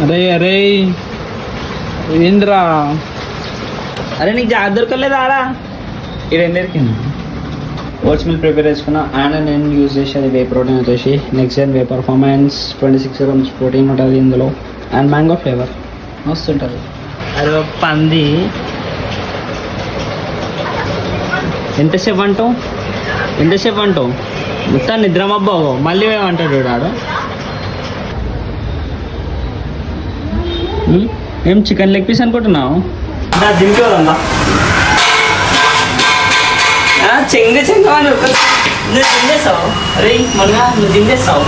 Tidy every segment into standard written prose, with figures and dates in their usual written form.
అరే అరే ఏంద్రా? అరే నీకు జాగ్రత్త దొరకలేదు ఆడా? ఇది ఎందరికింది ఓట్స్ మిల్ ప్రిపేర్ చేసుకున్న అండ్ నేను యూజ్ చేసేది వే ప్రోటీన్ వచ్చేసి నెక్స్ట్ జెన్ వే పర్ఫార్మెన్స్ 26 grams ప్రోటీన్ ఉంటుంది ఇందులో అండ్ మ్యాంగో ఫ్లేవర్ మస్తు ఉంటుంది. అరే పంది ఎంతసేపు అంటావు మొత్తం నిద్రమబ్బావు మళ్ళీ ఏమంటాడు ఆడు. ఏం చికెన్ లెగ్ పీస్ అనుకుంటున్నావు? దింపి వదందా చెంగు అని నువ్వు దించేస్తావు. అరే మొన్న నువ్వు దించేస్తావు.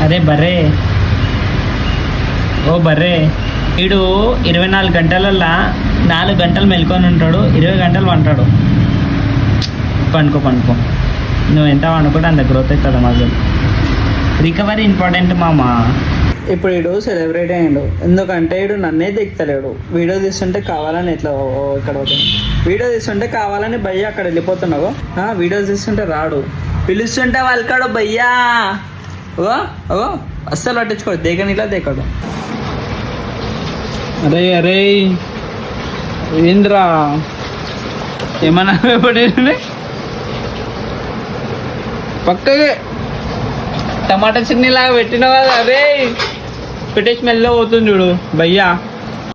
అరే బర్రే బర్రే వీడు 24 గంటలల్లో 4 గంటలు మెలుకొని ఉంటాడు, 20 గంటలు పంటాడు. పండుకో నువ్వు ఎంత పండుకుంటే అంత గ్రోత్ అవుతుంది. మాకు రికవరీ ఇంపార్టెంట్ మామ. ఇప్పుడు వీడు సెలబ్రేట్ అయ్యాడు ఎందుకంటే వీడు నన్నే దిగుతలేడు. వీడియో తీస్తుంటే కావాలని ఇట్లా ఇక్కడ వీడియో తీస్తుంటే కావాలని భయ్య అక్కడ వెళ్ళిపోతున్నావు. వీడియో తీస్తుంటే రాడు, పిలుస్తుంటే వాళ్ళకాడు భయ్యా ఓ అస్సలు పట్టించుకోడు, దేకనిలా దేకడు. అరే ఏంద్రా ఏమన్నా పక్కకి టమాటా చట్నీ లాగా పెట్టినావా? అరే పెట్టే స్మెల్లో పోతుంది చూడు భయ్యా.